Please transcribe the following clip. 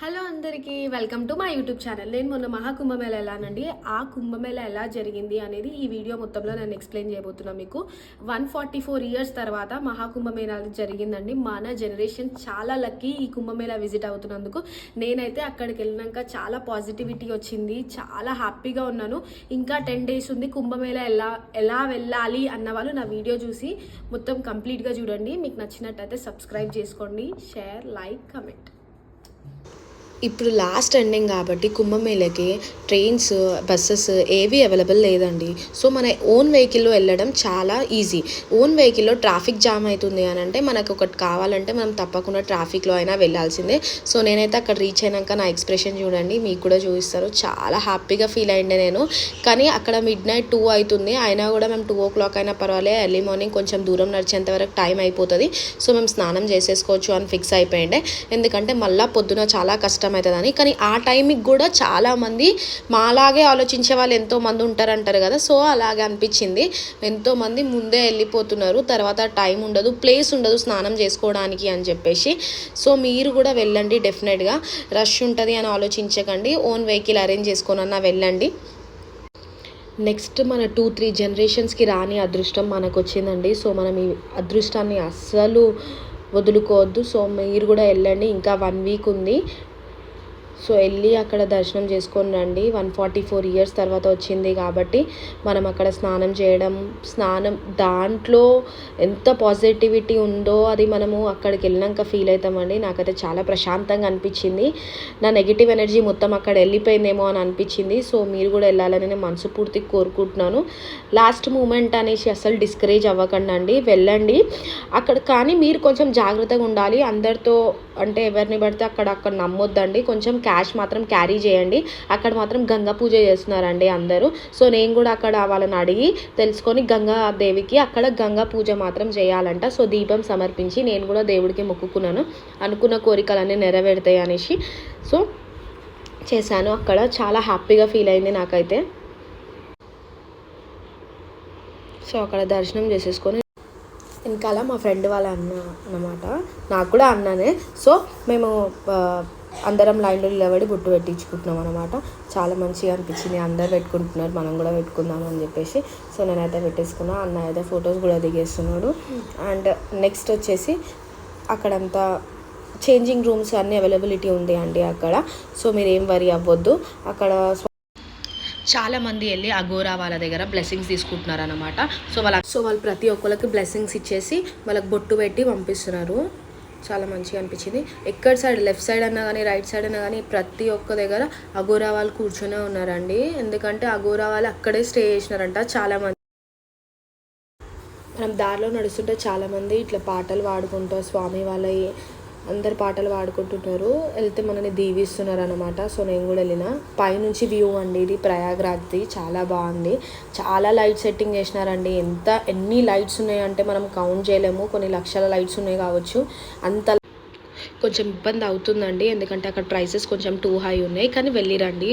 Hello అందరికీ welcome to my YouTube channel. నేను మొన్న మహాకుంభమేళ వెళ్ళానండి. ఆ కుంభమేళ ఎలా జరిగింది అనేది ఈ వీడియో మొత్తంలో నేను ఎక్స్ప్లెయిన్ చేయబోతున్నా మీకు. 144 ఇయర్స్ తర్వాత మహాకుంభమేళ జరిగిందండి. మన జనరేషన్ చాలా లక్కీ ఈ కుంభమేళ విజిట్ అవుతున్నందుకు. నేనైతే అక్కడికి వెళ్ళినాక చాలా పాజిటివిటీ వచ్చింది, చాలా హ్యాపీగా ఉన్నాను. ఇంకా 10 డేస్ ఉంది కుంభమేళ ఎలా వెళ్ళాలి అన్న వాళ్ళు నా వీడియో చూసి మొత్తం కంప్లీట్గా చూడండి. మీకు నచ్చినట్టయితే సబ్స్క్రైబ్ చేసుకోండి, షేర్, లైక్, కమెంట్. ఇప్పుడు లాస్ట్ ఎండింగ్ కాబట్టి కుంభమేళకి ట్రైన్స్, బస్సెస్ ఏవి అవైలబుల్ లేదండి. సో మన ఓన్ వెహికల్లో వెళ్ళడం చాలా ఈజీ. ఓన్ వెహికల్లో ట్రాఫిక్ జామ్ అవుతుంది అని అంటే మనకు ఒకటి కావాలంటే మనం తప్పకుండా ట్రాఫిక్లో అయినా వెళ్ళాల్సిందే. సో నేనైతే అక్కడ రీచ్ అయినాక నా ఎక్స్ప్రెషన్ చూడండి, మీకు కూడా చూపిస్తారు. చాలా హ్యాపీగా ఫీల్ అయ్యిండే నేను. కానీ అక్కడ మిడ్నైట్ 2 అవుతుంది, అయినా కూడా మేము 2 o'clock అయినా పర్వాలేదు, ఎర్లీ మార్నింగ్ కొంచెం దూరం నడిచేంత వరకు టైం అయిపోతుంది. సో మేము స్నానం చేసేసుకోవచ్చు అని ఫిక్స్ అయిపోయిండే. ఎందుకంటే మళ్ళీ పొద్దున చాలా కష్టం అవుతుందని. కానీ ఆ టైంకి కూడా చాలామంది మాలాగే ఆలోచించే వాళ్ళు ఎంతోమంది ఉంటారంటారు కదా. సో అలాగే అనిపించింది. ఎంతోమంది ముందే వెళ్ళిపోతున్నారు, తర్వాత టైం ఉండదు, ప్లేస్ ఉండదు స్నానం చేసుకోవడానికి అని చెప్పేసి. సో మీరు కూడా వెళ్ళండి, డెఫినెట్గా రష్ ఉంటుంది అని ఆలోచించకండి. ఓన్ వెహికల్ అరేంజ్ చేసుకోనన్నా వెళ్ళండి. నెక్స్ట్ మన 2-3 జనరేషన్స్కి రాని అదృష్టం మనకు వచ్చిందండి. సో మనం ఈ అదృష్టాన్ని అస్సలు వదులుకోవద్దు. సో మీరు కూడా వెళ్ళండి, ఇంకా 1 వీక్ ఉంది. సో వెళ్ళి అక్కడ దర్శనం చేసుకొని రండి. 144 ఇయర్స్ తర్వాత వచ్చింది కాబట్టి మనం అక్కడ స్నానం దాంట్లో ఎంత పాజిటివిటీ ఉందో అది మనము అక్కడికి వెళ్ళినాక ఫీల్ అవుతామండి. నాకైతే చాలా ప్రశాంతంగా అనిపించింది. నా నెగిటివ్ ఎనర్జీ మొత్తం అక్కడ వెళ్ళిపోయిందేమో అని అనిపించింది. సో మీరు కూడా వెళ్ళాలని నేను మనస్ఫూర్తిగా కోరుకుంటున్నాను. లాస్ట్ మూమెంట్ అనేసి అసలు డిస్కరేజ్ అవ్వకండి, వెళ్ళండి అక్కడ. కానీ మీరు కొంచెం జాగ్రత్తగా ఉండాలి. అందరితో అంటే ఎవరిని పడితే అక్కడ నమ్మొద్దండి. కొంచెం క్యాష్ మాత్రం క్యారీ చేయండి. అక్కడ మాత్రం గంగా పూజ చేస్తున్నారండి అందరూ. సో నేను కూడా అక్కడ వాళ్ళని అడిగి తెలుసుకొని గంగాదేవికి అక్కడ గంగా పూజ మాత్రం చేయాలంట. సో దీపం సమర్పించి నేను కూడా దేవుడికి మొక్కుకున్నాను, అనుకున్న కోరికలన్నీ నెరవేరుతాయి అనేసి. సో చేశాను. అక్కడ చాలా హ్యాపీగా ఫీల్ అయింది నాకైతే. సో అక్కడ దర్శనం చేసేసుకొని వెనకాల మా ఫ్రెండ్ వాళ్ళ అన్న అన్నమాట, నాకు కూడా అన్ననే. సో మేము అందరం లైన్లో నిలబడి బొట్టు పెట్టించుకుంటున్నాం అనమాట. చాలా మంచిగా అనిపించింది. అందరు పెట్టుకుంటున్నారు, మనం కూడా పెట్టుకుందాం అని చెప్పేసి. సో నేనైతే పెట్టేసుకున్నా. అన్న అయితే ఫొటోస్ కూడా దిగేస్తున్నాడు. అండ్ నెక్స్ట్ వచ్చేసి అక్కడంతా చేంజింగ్ రూమ్స్ అన్నీ అవైలబిలిటీ ఉంది అండి అక్కడ. సో మీరు ఏం వరీ అవ్వద్దు. అక్కడ చాలామంది వెళ్ళి అఘోరా వాళ్ళ దగ్గర బ్లెస్సింగ్స్ తీసుకుంటున్నారు అనమాట. సో వాళ్ళు ప్రతి ఒక్కరికి బ్లెస్సింగ్స్ ఇచ్చేసి వాళ్ళకి బొట్టు పెట్టి పంపిస్తున్నారు. చాలా మంచిగా అనిపించింది. ఎక్కడ సైడ్, లెఫ్ట్ సైడ్ అన్నా కానీ రైట్ సైడ్ అన్నా కానీ ప్రతి ఒక్క దగ్గర అఘోరా వాళ్ళు కూర్చొనే ఉన్నారండి. ఎందుకంటే అఘోరా వాళ్ళు అక్కడే స్టే చేసినారంట చాలామంది. మనం దారిలో నడుస్తుంటే చాలామంది ఇట్లా పాటలు పాడుకుంటూ స్వామి వాళ్ళ అందరు పాటలు పాడుకుంటున్నారు, వెళ్తే మనని దీవిస్తున్నారు అనమాట. సో నేను కూడా వెళ్ళిన. పైనుంచి వ్యూ అండి ఇది ప్రయాగ్రాజ్ది, చాలా బాగుంది. చాలా లైట్ సెట్టింగ్ చేసినారండి. ఎన్ని లైట్స్ ఉన్నాయంటే మనం కౌంట్ చేయలేము. కొన్ని లక్షల లైట్స్ ఉన్నాయి కావచ్చు. అంత కొంచెం ఇబ్బంది అవుతుందండి, ఎందుకంటే అక్కడ ప్రైసెస్ కొంచెం టూ హై ఉన్నాయి. కానీ వెళ్ళిరండి.